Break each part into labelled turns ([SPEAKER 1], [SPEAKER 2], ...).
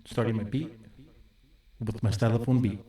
[SPEAKER 1] starting my beat with my Stylophone Beat.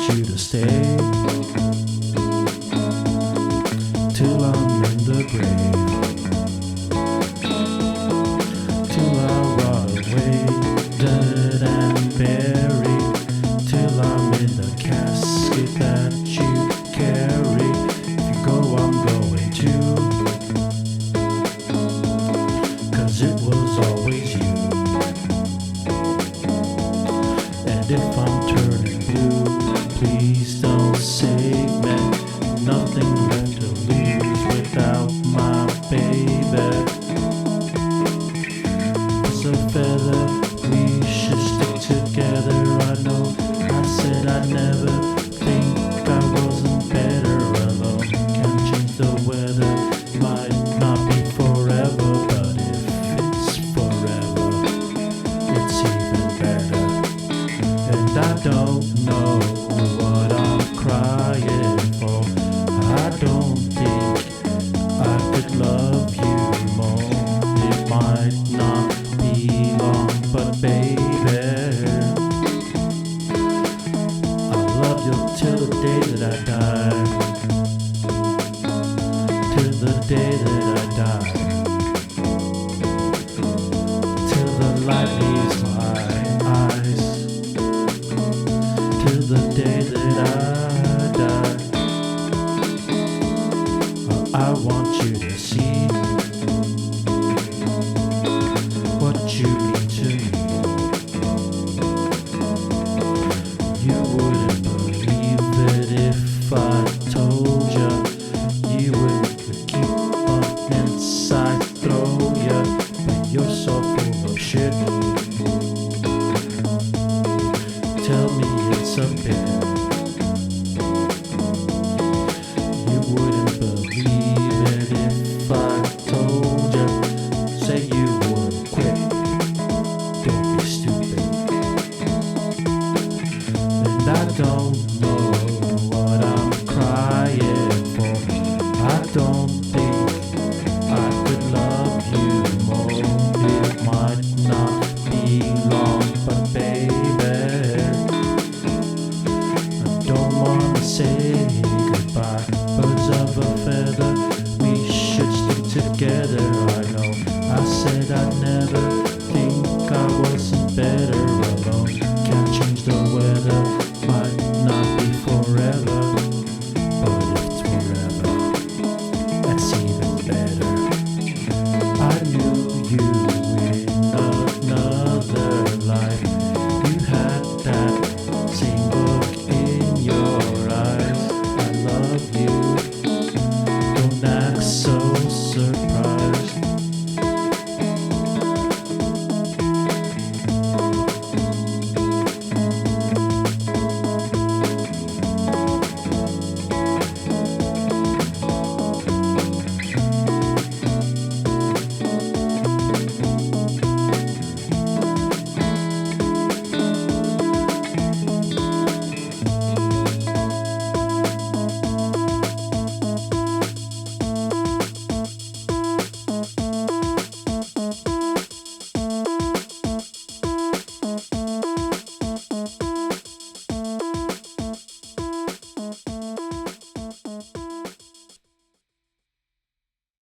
[SPEAKER 1] You to stay till I'm in the grave, till I rot away, dead and buried, till I'm in the casket that you carry. If you go, I'm going too, 'cause it was always you. And if I'm turning blue, please don't save me. Nothing left to lose without my baby. It's a feather, we should stick together. I know I said I'd never think I wasn't better alone. Can't change the weather, might not be forever, but if it's forever, it's even better. And I don't know what I'm crying for. I don't think I could love you more. It might not be long, but baby, I'll love you till the day that I die. Till the day that I die. Till the light leaves my eyes. Till the day that I die. I want you to see what you mean to me. You wouldn't believe it if I told you. You wouldn't keep on inside, throw ya, but you're so full of shit. Tell me it's a bit. You wouldn't believe it if I told you. Say you wouldn't quit. Don't be stupid. And I don't know